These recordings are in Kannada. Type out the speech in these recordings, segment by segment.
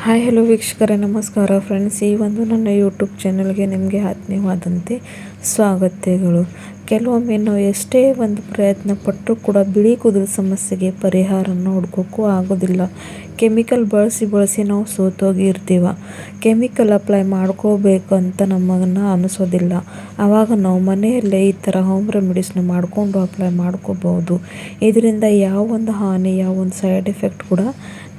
ಹಾಯ್ ಹಲೋ ವೀಕ್ಷಕರೇ, ನಮಸ್ಕಾರ ಫ್ರೆಂಡ್ಸ್. ಈ ಒಂದು ನನ್ನ ಯೂಟ್ಯೂಬ್ ಚಾನಲ್ಗೆ ನಿಮಗೆ ಆತ್ಮೀಯವಾದಂತೆ ಸ್ವಾಗತಗಳು. ಕೆಲವೊಮ್ಮೆ ನಾವು ಎಷ್ಟೇ ಒಂದು ಪ್ರಯತ್ನ ಪಟ್ಟರೂ ಕೂಡ ಬಿಳಿ ಕೂದಲು ಸಮಸ್ಯೆಗೆ ಪರಿಹಾರನ ಹುಡ್ಕೋಕ್ಕೂ ಆಗೋದಿಲ್ಲ. ಕೆಮಿಕಲ್ ಬಳಸಿ ನಾವು ಸೋತೋಗಿರ್ತೀವ. ಕೆಮಿಕಲ್ ಅಪ್ಲೈ ಮಾಡ್ಕೋಬೇಕು ಅಂತ ನಮಗನ್ನು ಅನಿಸೋದಿಲ್ಲ. ಆವಾಗ ನಾವು ಮನೆಯಲ್ಲೇ ಈ ಥರ ಹೋಮ್ ರೆಮಿಡೀಸ್ನ ಮಾಡಿಕೊಂಡು ಅಪ್ಲೈ ಮಾಡ್ಕೋಬಹುದು. ಇದರಿಂದ ಯಾವೊಂದು ಹಾನಿ, ಯಾವೊಂದು ಸೈಡ್ ಎಫೆಕ್ಟ್ ಕೂಡ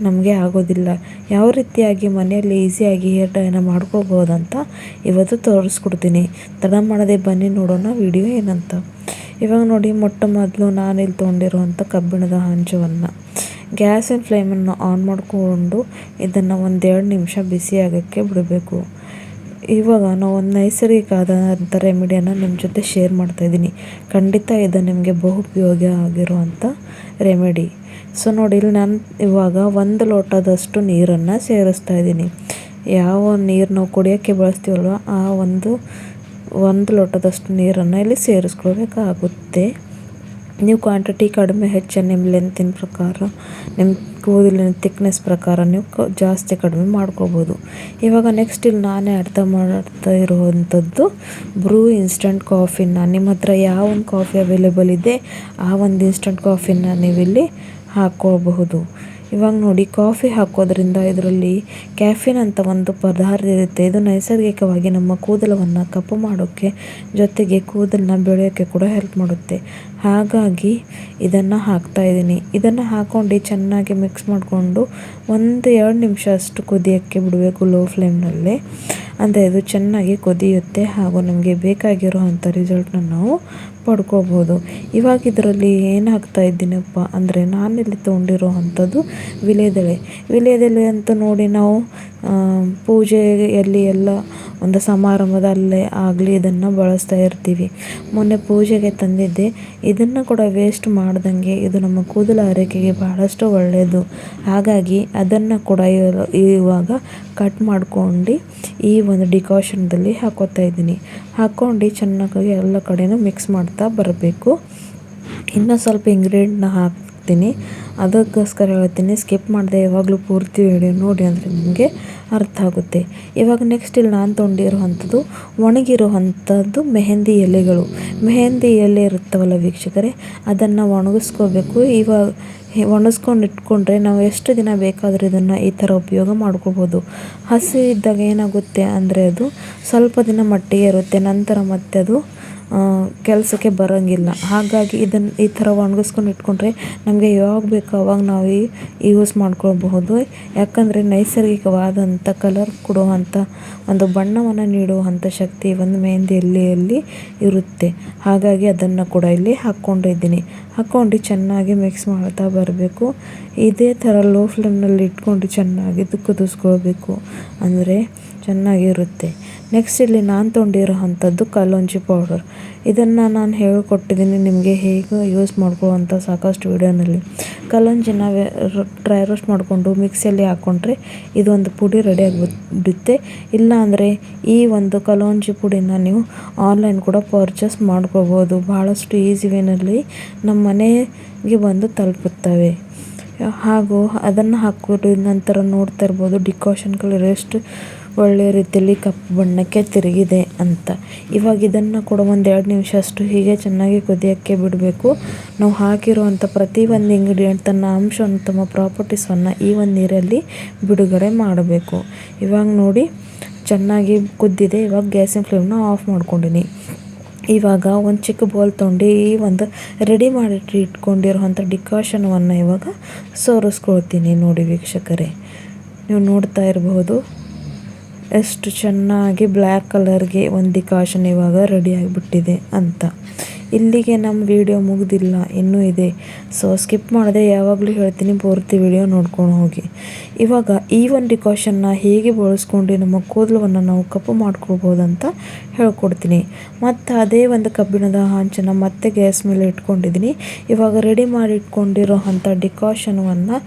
ನಮಗೆ ಆಗೋದಿಲ್ಲ. ಯಾವ ರೀತಿಯಾಗಿ ಮನೆಯಲ್ಲಿ ಈಸಿಯಾಗಿ ಹೇರ್ ಡೈನ ಮಾಡ್ಕೋಬೋದಂತ ಇವತ್ತು ತೋರಿಸ್ಕೊಡ್ತೀನಿ. ತಡ ಮಾಡದೆ ಬನ್ನಿ ನೋಡೋಣ ವಿಡಿಯೋ ಏನಂತ. ಇವಾಗ ನೋಡಿ, ಮೊಟ್ಟ ಮೊದಲು ನಾನಿಲ್ಲಿ ತೊಗೊಂಡಿರುವಂಥ ಕಬ್ಬಿಣದ ಹಂಚವನ್ನು ಗ್ಯಾಸಿನ ಫ್ಲೇಮನ್ನು ಆನ್ ಮಾಡಿಕೊಂಡು ಇದನ್ನು 1-2 ನಿಮಿಷ ಬಿಸಿ ಆಗೋಕ್ಕೆ ಬಿಡಬೇಕು. ಇವಾಗ ನಾವು ಒಂದು ನೈಸರ್ಗಿಕ ಆದಂಥ ರೆಮಿಡಿಯನ್ನು ನಿಮ್ಮ ಜೊತೆ ಶೇರ್ ಮಾಡ್ತಾಯಿದ್ದೀನಿ. ಖಂಡಿತ ಇದು ನಿಮಗೆ ಬಹುಪಯೋಗಿ ಆಗಿರುವಂಥ ರೆಮಿಡಿ. ಸೊ ನೋಡಿ, ಇಲ್ಲಿ ನಾನು ಇವಾಗ 1 ಲೋಟದಷ್ಟು ನೀರನ್ನು ಸೇರಿಸ್ತಾ ಇದ್ದೀನಿ. ಯಾವ ನೀರು ನಾವು ಕುಡಿಯೋಕ್ಕೆ ಬಳಸ್ತೀವಲ್ವ, ಆ ಒಂದು ಲೋಟದಷ್ಟು ನೀರನ್ನು ಇಲ್ಲಿ ಸೇರಿಸ್ಕೊಳ್ಬೇಕಾಗುತ್ತೆ. ನೀವು ಕ್ವಾಂಟಿಟಿ ಕಡಿಮೆ ಹೆಚ್ಚು ನಿಮ್ಮ ಲೆಂತಿನ ಪ್ರಕಾರ, ನಿಮ್ಮ ಕೂದಲಿನ ಥಿಕ್ನೆಸ್ ಪ್ರಕಾರ ನೀವು ಜಾಸ್ತಿ ಕಡಿಮೆ ಮಾಡ್ಕೋಬೋದು. ಇವಾಗ ನೆಕ್ಸ್ಟ್ ಇಲ್ಲಿ ನಾನೇ ಅರ್ಥ ಮಾಡ್ತಾ ಇರುವಂಥದ್ದು ಬ್ರೂ ಇನ್ಸ್ಟಂಟ್ ಕಾಫಿನ. ನಿಮ್ಮ ಹತ್ರ ಯಾವ ಒಂದು ಕಾಫಿ ಅವೈಲೇಬಲ್ ಇದೆ ಆ ಒಂದು ಇನ್ಸ್ಟಂಟ್ ಕಾಫಿನ ನೀವಿಲ್ಲಿ ಹಾಕ್ಕೋಬಹುದು. ಇವಾಗ ನೋಡಿ, ಕಾಫಿ ಹಾಕೋದ್ರಿಂದ ಇದರಲ್ಲಿ ಕ್ಯಾಫಿನ್ ಅಂತ ಒಂದು ಪದಾರ್ಥ ಇರುತ್ತೆ. ಇದು ನೈಸರ್ಗಿಕವಾಗಿ ನಮ್ಮ ಕೂದಲನ್ನು ಕಪ್ಪು ಮಾಡೋಕ್ಕೆ, ಜೊತೆಗೆ ಕೂದಲನ್ನ ಬೆಳೆಯೋಕ್ಕೆ ಕೂಡ ಹೆಲ್ಪ್ ಮಾಡುತ್ತೆ. ಹಾಗಾಗಿ ಇದನ್ನು ಹಾಕ್ತಾಯಿದ್ದೀನಿ. ಇದನ್ನು ಹಾಕ್ಕೊಂಡು ಚೆನ್ನಾಗಿ ಮಿಕ್ಸ್ ಮಾಡಿಕೊಂಡು 1-2 ನಿಮಿಷ ಅಷ್ಟು ಕುದಿಯೋಕ್ಕೆ ಬಿಡಬೇಕು ಲೋ ಫ್ಲೇಮ್ನಲ್ಲೇ. ಅಂದರೆ ಇದು ಚೆನ್ನಾಗಿ ಕುದಿಯುತ್ತೆ ಹಾಗೂ ನಮಗೆ ಬೇಕಾಗಿರುವಂಥ ರಿಸಲ್ಟ್ನ ನಾವು ಪಡ್ಕೋಬೋದು. ಇವಾಗ ಇದರಲ್ಲಿ ಏನು ಹಾಕ್ತಾ ಇದ್ದೀನಪ್ಪ ಅಂದರೆ, ನಾನಿಲ್ಲಿ ತೊಗೊಂಡಿರುವಂಥದ್ದು ವಿಳ್ಯದೆಲೆ ಅಂತ ನೋಡಿ, ನಾವು ಪೂಜೆಯಲ್ಲಿ ಎಲ್ಲ ಒಂದು ಸಮಾರಂಭದಲ್ಲೇ ಆಗಲಿ ಇದನ್ನು ಬಳಸ್ತಾ ಇರ್ತೀವಿ. ಮೊನ್ನೆ ಪೂಜೆಗೆ ತಂದಿದ್ದೆ. ಇದನ್ನು ಕೂಡ ವೇಸ್ಟ್ ಮಾಡ್ದಂಗೆ, ಇದು ನಮ್ಮ ಕೂದಲ ಆರೈಕೆಗೆ ಬಹಳಷ್ಟು ಒಳ್ಳೆಯದು. ಹಾಗಾಗಿ ಅದನ್ನು ಕೂಡ ಇವಾಗ ಕಟ್ ಮಾಡ್ಕೊಂಡು ಈ ಒಂದು ಡಿಕಾಷನ್ದಲ್ಲಿ ಹಾಕೋತಾ ಇದ್ದೀನಿ. ಹಾಕ್ಕೊಂಡು ಚೆನ್ನಾಗಿ ಎಲ್ಲ ಕಡೆನೂ ಮಿಕ್ಸ್ ಮಾಡ್ತಾ ಬರಬೇಕು. ಇನ್ನೂ ಸ್ವಲ್ಪ ಇಂಗ್ರೀಡಿಯೆಂಟ್ನ ಹಾಕ್ತೀನಿ, ಅದಕ್ಕೋಸ್ಕರ ಹೇಳ್ತೀನಿ. ಸ್ಕಿಪ್ ಮಾಡಿದೆ ಯಾವಾಗಲೂ ಪೂರ್ತಿ ವಿಡಿಯೋ ನೋಡಿ ಅಂದರೆ ನಿಮಗೆ ಅರ್ಥ ಆಗುತ್ತೆ. ಇವಾಗ ನೆಕ್ಸ್ಟ್ ಇಲ್ಲಿ ನಾನು ತೊಗೊಂಡಿರುವಂಥದ್ದು ಒಣಗಿರುವಂಥದ್ದು ಮೆಹಂದಿ ಎಲೆಗಳು. ಮೆಹಂದಿ ಎಲೆ ಇರುತ್ತವಲ್ಲ ವೀಕ್ಷಕರೇ, ಅದನ್ನು ಒಣಗಿಸ್ಕೋಬೇಕು. ಇವಾಗ ಒಣಗಿಸ್ಕೊಂಡು ಇಟ್ಕೊಂಡ್ರೆ ನಾವು ಎಷ್ಟು ದಿನ ಬೇಕಾದರೂ ಇದನ್ನು ಈ ಥರ ಉಪಯೋಗ ಮಾಡ್ಕೋಬೋದು. ಹಸಿ ಇದ್ದಾಗ ಏನಾಗುತ್ತೆ ಅಂದರೆ ಅದು ಸ್ವಲ್ಪ ದಿನ ಮಟ್ಟಿಗೆ ಇರುತ್ತೆ, ನಂತರ ಮತ್ತೆ ಅದು ಕೆಲಸಕ್ಕೆ ಬರೋಂಗಿಲ್ಲ. ಹಾಗಾಗಿ ಇದನ್ನು ಈ ಥರ ಒಣಗಿಸ್ಕೊಂಡು ಇಟ್ಕೊಂಡ್ರೆ ನಮಗೆ ಯಾವಾಗ ಬೇಕೋ ಅವಾಗ ನಾವು ಯೂಸ್ ಮಾಡ್ಕೊಳ್ಬಹುದು. ಯಾಕಂದರೆ ನೈಸರ್ಗಿಕವಾದಂಥ ಕಲರ್ ಕೊಡುವಂಥ ಒಂದು ಬಣ್ಣವನ್ನು ನೀಡುವಂಥ ಶಕ್ತಿ ಒಂದು ಮೆಹಂದಿ ಎಲೆಯಲ್ಲಿ ಇರುತ್ತೆ. ಹಾಗಾಗಿ ಅದನ್ನು ಕೂಡ ಇಲ್ಲಿ ಹಾಕ್ಕೊಂಡಿದ್ದೀನಿ. ಹಾಕ್ಕೊಂಡು ಚೆನ್ನಾಗಿ ಮಿಕ್ಸ್ ಮಾಡ್ತಾ ಬರಬೇಕು. ಇದೇ ಥರ ಲೋ ಫ್ಲೇಮ್ನಲ್ಲಿ ಇಟ್ಕೊಂಡು ಚೆನ್ನಾಗಿ ಕುದಿಸ್ಕೊಳ್ಬೇಕು, ಅಂದರೆ ಚೆನ್ನಾಗಿರುತ್ತೆ. ನೆಕ್ಸ್ಟ್ ಇಲ್ಲಿ ನಾನು ತೊಗೊಂಡಿರೋವಂಥದ್ದು ಕಲ್ಲೊಂಜಿ ಪೌಡರ್. ಇದನ್ನು ನಾನು ಹೇಳಿಕೊಟ್ಟಿದ್ದೀನಿ ನಿಮಗೆ ಹೇಗೆ ಯೂಸ್ ಮಾಡ್ಕೊಳ್ಳುವಂಥ ಸಾಕಷ್ಟು ವಿಡಿಯೋನಲ್ಲಿ. ಕಲ್ಲೊಂಜಿನ ಡ್ರೈ ರೋಸ್ಟ್ ಮಾಡಿಕೊಂಡು ಮಿಕ್ಸಿಯಲ್ಲಿ ಹಾಕ್ಕೊಂಡ್ರೆ ಇದೊಂದು ಪುಡಿ ರೆಡಿ ಆಗಿಬಿಡುತ್ತೆ. ಇಲ್ಲ ಅಂದರೆ ಈ ಒಂದು ಕಲ್ಲೊಂಜಿ ಪುಡಿನ ನೀವು ಆನ್ಲೈನ್ ಕೂಡ ಪರ್ಚೇಸ್ ಮಾಡ್ಕೋಬೋದು. ಭಾಳಷ್ಟು ಈಸಿ ವೇನಲ್ಲಿ ನಮ್ಮ ಮನೆಗೆ ಬಂದು ತಲುಪುತ್ತವೆ. ಹಾಗೂ ಅದನ್ನು ಹಾಕ್ಬಿಟ್ಟು ನಂತರ ನೋಡ್ತಾ ಇರ್ಬೋದು ಡಿಕಾಷನ್ ಕಲರ್ ಎಷ್ಟು ಒಳ್ಳೆಯ ರೀತಿಯಲ್ಲಿ ಕಪ್ಪು ಬಣ್ಣಕ್ಕೆ ತಿರುಗಿದೆ ಅಂತ. ಇವಾಗ ಇದನ್ನು ಕೂಡ 1-2 ನಿಮಿಷ ಅಷ್ಟು ಹೀಗೆ ಚೆನ್ನಾಗಿ ಕುದಿಯೋಕ್ಕೆ ಬಿಡಬೇಕು. ನಾವು ಹಾಕಿರುವಂಥ ಪ್ರತಿಯೊಂದು ಇಂಗ್ರೀಡಿಯೆಂಟ್ ತನ್ನ ಅಂಶವನ್ನು, ತಮ್ಮ ಪ್ರಾಪರ್ಟೀಸನ್ನು ಈ ಒಂದು ನೀರಲ್ಲಿ ಬಿಡುಗಡೆ ಮಾಡಬೇಕು. ಇವಾಗ ನೋಡಿ ಚೆನ್ನಾಗಿ ಕುದ್ದಿದೆ. ಇವಾಗ ಗ್ಯಾಸಿನ ಫ್ಲೇಮ್ನ ಆಫ್ ಮಾಡ್ಕೊಂಡಿನಿ. ಇವಾಗ ಒಂದು ಚಿಕ್ಕ ಬೌಲ್ ತೊಗೊಂಡು ಈ ಒಂದು ರೆಡಿ ಮಾಡಿ ಇಟ್ಕೊಂಡಿರುವಂಥ ಡಿಕಾಷನವನ್ನು ಇವಾಗ ಸೋರಿಸ್ಕೊಳ್ತೀನಿ. ನೋಡಿ ವೀಕ್ಷಕರೇ, ನೀವು ನೋಡ್ತಾ ಇರಬಹುದು ಎಷ್ಟು ಚೆನ್ನಾಗಿ ಬ್ಲ್ಯಾಕ್ ಕಲರ್ಗೆ ಒಂದು ಡಿಕಾಷನ್ ಇವಾಗ ರೆಡಿ ಆಗಿಬಿಟ್ಟಿದೆ ಅಂತ. ಇಲ್ಲಿಗೆ ನಮ್ಮ ವಿಡಿಯೋ ಮುಗಿದಿಲ್ಲ, ಇನ್ನೂ ಇದೆ. ಸೊ ಸ್ಕಿಪ್ ಮಾಡದೆ ಯಾವಾಗಲೂ ಹೇಳ್ತೀನಿ ಪೂರ್ತಿ ವಿಡಿಯೋ ನೋಡ್ಕೊಂಡು ಹೋಗಿ. ಇವಾಗ ಈ ಒಂದು ಡಿಕಾಷನ್ನ ಹೇಗೆ ಬಳಸ್ಕೊಂಡು ನಮ್ಮ ಕೂದಲನ್ನು ನಾವು ಕಪ್ಪು ಮಾಡ್ಕೊಳ್ಬೋದಂತ ಹೇಳ್ಕೊಡ್ತೀನಿ. ಮತ್ತು ಅದೇ ಒಂದು ಕಬ್ಬಿಣದ ಹಂಚನ್ನು ಮತ್ತೆ ಗ್ಯಾಸ್ ಮೇಲೆ ಇಟ್ಕೊಂಡಿದ್ದೀನಿ. ಇವಾಗ ರೆಡಿ ಮಾಡಿ ಇಟ್ಕೊಂಡಿರೋ ಅಂಥ ಡಿಕಾಷನವನ್ನು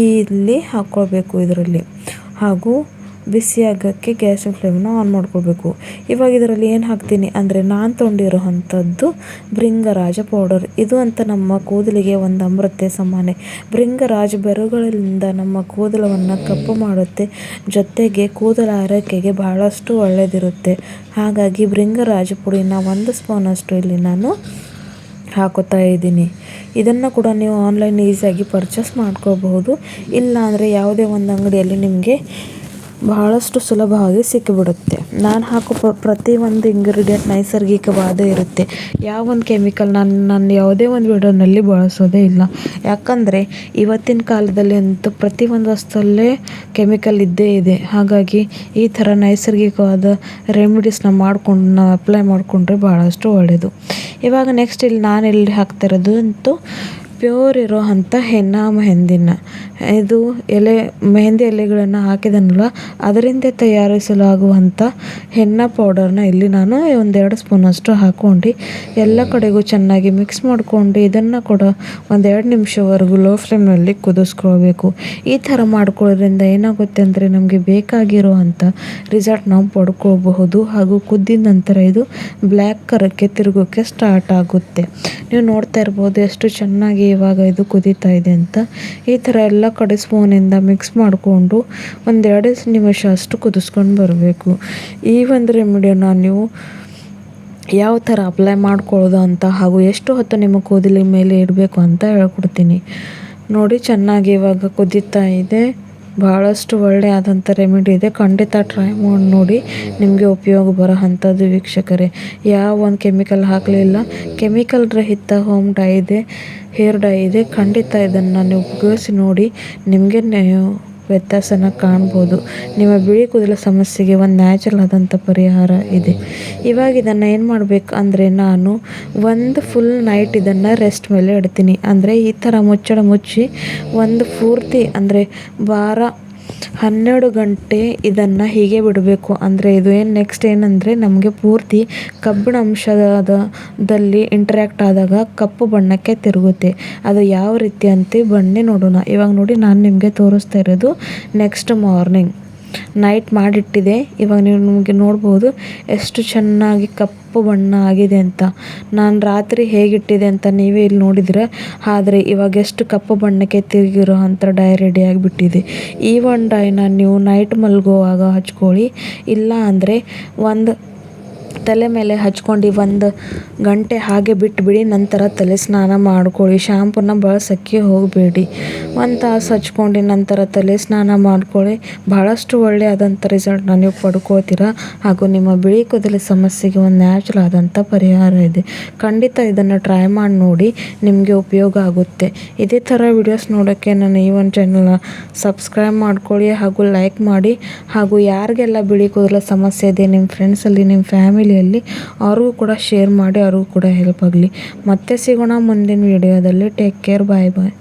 ಇಲ್ಲಿ ಹಾಕ್ಕೊಳ್ಬೇಕು ಇದರಲ್ಲಿ. ಹಾಗೂ ಬಿಸಿ ಆಗೋಕ್ಕೆ ಗ್ಯಾಸಿನ ಫ್ಲೇಮ್ನ ಆನ್ ಮಾಡ್ಕೊಳ್ಬೇಕು. ಇವಾಗ ಇದರಲ್ಲಿ ಏನು ಹಾಕ್ತೀನಿ ಅಂದರೆ ನಾನು ತೊಗೊಂಡಿರೋ ಅಂಥದ್ದು ಭೃಂಗರಾಜ ಪೌಡರ್. ಇದು ಅಂತ ನಮ್ಮ ಕೂದಲಿಗೆ ಒಂದು ಅಮೃತ ಸಮಾನೆ. ಭೃಂಗರಾಜ ಬೇರುಗಳಿಂದ ನಮ್ಮ ಕೂದಲವನ್ನು ಕಪ್ಪು ಮಾಡುತ್ತೆ, ಜೊತೆಗೆ ಕೂದಲ ಆರೈಕೆಗೆ ಬಹಳಷ್ಟು ಒಳ್ಳೆಯದಿರುತ್ತೆ. ಹಾಗಾಗಿ ಭೃಂಗರಾಜ ಪುಡಿನ 1 ಸ್ಪೂನಷ್ಟು ಇಲ್ಲಿ ನಾನು ಹಾಕೋತಾ ಇದ್ದೀನಿ. ಇದನ್ನು ಕೂಡ ನೀವು ಆನ್ಲೈನ್ ಈಸಿಯಾಗಿ ಪರ್ಚೇಸ್ ಮಾಡ್ಕೋಬಹುದು. ಇಲ್ಲ ಅಂದರೆ ಯಾವುದೇ ಒಂದು ಅಂಗಡಿಯಲ್ಲಿ ನಿಮಗೆ ಬಹಳಷ್ಟು ಸುಲಭವಾಗಿ ಸಿಕ್ಕಿಬಿಡುತ್ತೆ. ನಾನು ಹಾಕೋ ಪ್ರತಿ ಒಂದು ಇಂಗ್ರೀಡಿಯೆಂಟ್ ನೈಸರ್ಗಿಕವಾದ ಇರುತ್ತೆ. ಯಾವೊಂದು ಕೆಮಿಕಲ್ ನಾನು ಯಾವುದೇ ಒಂದು ವಿಡಿಯೋನಲ್ಲಿ ಬಳಸೋದೇ ಇಲ್ಲ. ಯಾಕಂದರೆ ಇವತ್ತಿನ ಕಾಲದಲ್ಲಿ ಅಂತೂ ಪ್ರತಿಯೊಂದು ವಸ್ತುವಲ್ಲೇ ಕೆಮಿಕಲ್ ಇದ್ದೇ ಇದೆ. ಹಾಗಾಗಿ ಈ ಥರ ನೈಸರ್ಗಿಕವಾದ ರೆಮಿಡೀಸ್ನ ಮಾಡ್ಕೊಂಡು ನಾವು ಅಪ್ಲೈ ಮಾಡಿಕೊಂಡ್ರೆ ಭಾಳಷ್ಟು ಒಳ್ಳೆಯದು. ಇವಾಗ ನೆಕ್ಸ್ಟ್ ಇಲ್ಲಿ ನಾನೆಲ್ಲಿ ಹಾಕ್ತಿರೋದು ಅಂತೂ ಪ್ಯೂರ್ ಇರೋ ಅಂಥ ಹೆನ್ನ ಮೆಹಂದಿನ. ಇದು ಮೆಹಂದಿ ಎಲೆಗಳನ್ನು ಹಾಕಿದನಲ್ಲ, ಅದರಿಂದ ತಯಾರಿಸಲಾಗುವಂಥ ಹೆನ್ನ ಪೌಡರ್ನ ಇಲ್ಲಿ ನಾನು 1-2 ಸ್ಪೂನಷ್ಟು ಹಾಕ್ಕೊಂಡು ಎಲ್ಲ ಕಡೆಗೂ ಚೆನ್ನಾಗಿ ಮಿಕ್ಸ್ ಮಾಡಿಕೊಂಡು ಇದನ್ನು ಕೂಡ 1-2 ನಿಮಿಷವರೆಗೂ ಲೋ ಫ್ಲೇಮ್ನಲ್ಲಿ ಕುದಿಸ್ಕೊಳ್ಬೇಕು. ಈ ಥರ ಮಾಡ್ಕೊಳ್ಳೋದ್ರಿಂದ ಏನಾಗುತ್ತೆ ಅಂದರೆ ನಮಗೆ ಬೇಕಾಗಿರೋ ಅಂಥ ರಿಸಲ್ಟ್ ನಾವು ಪಡ್ಕೋಬಹುದು. ಹಾಗೂ ಕುದ್ದಿದ ನಂತರ ಇದು ಬ್ಲ್ಯಾಕ್ ಕರಕ್ಕೆ ತಿರುಗೋಕ್ಕೆ ಸ್ಟಾರ್ಟ್ ಆಗುತ್ತೆ. ನೀವು ನೋಡ್ತಾ ಇರ್ಬೋದು ಎಷ್ಟು ಚೆನ್ನಾಗಿ ಇವಾಗ ಇದು ಕುದೀತಾ ಇದೆ ಅಂತ. ಈ ಥರ ಎಲ್ಲ ಕಡೆ ಸ್ಪೂನಿಂದ ಮಿಕ್ಸ್ ಮಾಡಿಕೊಂಡು 1-2 ನಿಮಿಷ ಅಷ್ಟು ಕುದಿಸ್ಕೊಂಡು ಬರಬೇಕು. ಈ ಒಂದು ರೆಮಿಡಿಯನ್ನು ನೀವು ಯಾವ ಥರ ಅಪ್ಲೈ ಮಾಡ್ಕೊಳ್ಳೋದು ಅಂತ ಹಾಗೂ ಎಷ್ಟು ಹೊತ್ತು ನಿಮ್ಮ ಕೂದಲಿನ ಮೇಲೆ ಇಡಬೇಕು ಅಂತ ಹೇಳ್ಕೊಡ್ತೀನಿ ನೋಡಿ. ಚೆನ್ನಾಗಿ ಇವಾಗ ಕುದೀತಾ ಇದೆ. ಭಾಳಷ್ಟು ಒಳ್ಳೆಯದಂಥ ರೆಮಿಡಿ ಇದೆ. ಖಂಡಿತ ಟ್ರೈ ಮಾಡಿ ನೋಡಿ, ನಿಮಗೆ ಉಪಯೋಗ ಬರೋ ಅಂಥದ್ದು ವೀಕ್ಷಕರೇ. ಯಾವ ಒಂದು ಕೆಮಿಕಲ್ ಹಾಕಲಿಲ್ಲ, ಕೆಮಿಕಲ್ ರಹಿತ ಹೋಮ್ ಡೈ ಇದೆ, ಹೇರ್ ಡೈ ಇದೆ. ಖಂಡಿತ ಇದನ್ನು ನೀವು ಉಪಯೋಗಿಸಿ ನೋಡಿ, ನಿಮಗೆ ವ್ಯತ್ಯಾಸನ ಕಾಣ್ಬೋದು. ನಿಮ್ಮ ಬಿಳಿ ಕೂದಲ ಸಮಸ್ಯೆಗೆ ಒಂದು ನ್ಯಾಚುರಲ್ ಆದಂಥ ಪರಿಹಾರ ಇದೆ. ಇವಾಗ ಇದನ್ನು ಏನು ಮಾಡಬೇಕು ಅಂದರೆ ನಾನು ಒಂದು ಫುಲ್ ನೈಟ್ ಇದನ್ನು ರೆಸ್ಟ್ ಮೇಲೆ ಇಡ್ತೀನಿ. ಅಂದರೆ ಈ ಥರ ಮುಚ್ಚಳ ಮುಚ್ಚಿ ಒಂದು ಪೂರ್ತಿ ಅಂದರೆ 12 ಗಂಟೆ ಇದನ್ನು ಹೀಗೆ ಬಿಡಬೇಕು. ಅಂದರೆ ಇದು ನೆಕ್ಸ್ಟ್ ಏನಂದರೆ ನಮಗೆ ಪೂರ್ತಿ ಕಬ್ಬಿಣ ಅಂಶದಲ್ಲಿ ಇಂಟ್ರ್ಯಾಕ್ಟ್ ಆದಾಗ ಕಪ್ಪು ಬಣ್ಣಕ್ಕೆ ತಿರುಗುತ್ತೆ. ಅದು ಯಾವ ರೀತಿ ಅಂತ ಬನ್ನಿ ನೋಡೋಣ. ಇವಾಗ ನೋಡಿ, ನಾನು ನಿಮಗೆ ತೋರಿಸ್ತಾ ಇರೋದು ನೆಕ್ಸ್ಟ್ ಮಾರ್ನಿಂಗ್ ನೈಟ್ ಮಾಡಿಟ್ಟಿದೆ. ಇವಾಗ ನೀವು ನಿಮಗೆ ನೋಡ್ಬೋದು ಎಷ್ಟು ಚೆನ್ನಾಗಿ ಕಪ್ಪು ಬಣ್ಣ ಆಗಿದೆ ಅಂತ. ನಾನು ರಾತ್ರಿ ಹೇಗಿಟ್ಟಿದೆ ಅಂತ ನೀವೇ ಇಲ್ಲಿ ನೋಡಿದರೆ, ಆದರೆ ಇವಾಗ ಎಷ್ಟು ಕಪ್ಪು ಬಣ್ಣಕ್ಕೆ ತಿರುಗಿರೋ ಅಂಥ ಡೈ ರೆಡಿ ಆಗಿಬಿಟ್ಟಿದೆ. ಈ ಒಂದು ಡೈನ ನೀವು ನೈಟ್ ಮಲಗುವಾಗ ಹಚ್ಕೊಳ್ಳಿ. ಇಲ್ಲ ಅಂದರೆ ಒಂದು ತಲೆ ಮೇಲೆ ಹಚ್ಕೊಂಡು 1 ಗಂಟೆ ಹಾಗೆ ಬಿಟ್ಟುಬಿಡಿ. ನಂತರ ತಲೆ ಸ್ನಾನ ಮಾಡ್ಕೊಳ್ಳಿ. ಶಾಂಪೂನ ಬಳಸೋಕ್ಕೆ ಹೋಗಬೇಡಿ. 1 ತಾಸು ಹಚ್ಕೊಂಡು ನಂತರ ತಲೆ ಸ್ನಾನ ಮಾಡ್ಕೊಳ್ಳಿ. ಭಾಳಷ್ಟು ಒಳ್ಳೆಯದಂಥ ರಿಸಲ್ಟ್ನ ನೀವು ಪಡ್ಕೋತೀರ. ಹಾಗೂ ನಿಮ್ಮ ಬಿಳಿ ಕೂದಲ ಸಮಸ್ಯೆಗೆ ಒಂದು ನ್ಯಾಚುರಲ್ ಆದಂಥ ಪರಿಹಾರ ಇದೆ. ಖಂಡಿತ ಇದನ್ನು ಟ್ರೈ ಮಾಡಿ ನೋಡಿ, ನಿಮಗೆ ಉಪಯೋಗ ಆಗುತ್ತೆ. ಇದೇ ಥರ ವಿಡಿಯೋಸ್ ನೋಡೋಕ್ಕೆ ನನ್ನ ಈ ಒಂದು ಚಾನಲ್ನ ಸಬ್ಸ್ಕ್ರೈಬ್ ಮಾಡ್ಕೊಳ್ಳಿ ಹಾಗೂ ಲೈಕ್ ಮಾಡಿ. ಹಾಗೂ ಯಾರಿಗೆಲ್ಲ ಬಿಳಿ ಕೂದಲ ಸಮಸ್ಯೆ ಇದೆ ನಿಮ್ಮ ಫ್ರೆಂಡ್ಸಲ್ಲಿ, ನಿಮ್ಮ ಫ್ಯಾಮಿಲಿಯಲ್ಲಿ, ಅವ್ರಿಗೂ ಕೂಡ ಶೇರ್ ಮಾಡಿ, ಅವ್ರಿಗೂ ಕೂಡ ಹೆಲ್ಪ್ ಆಗಲಿ. ಮತ್ತೆ ಸಿಗೋಣ ಮುಂದಿನ ವಿಡಿಯೋದಲ್ಲಿ. ಟೇಕ್ ಕೇರ್, ಬಾಯ್ ಬಾಯ್.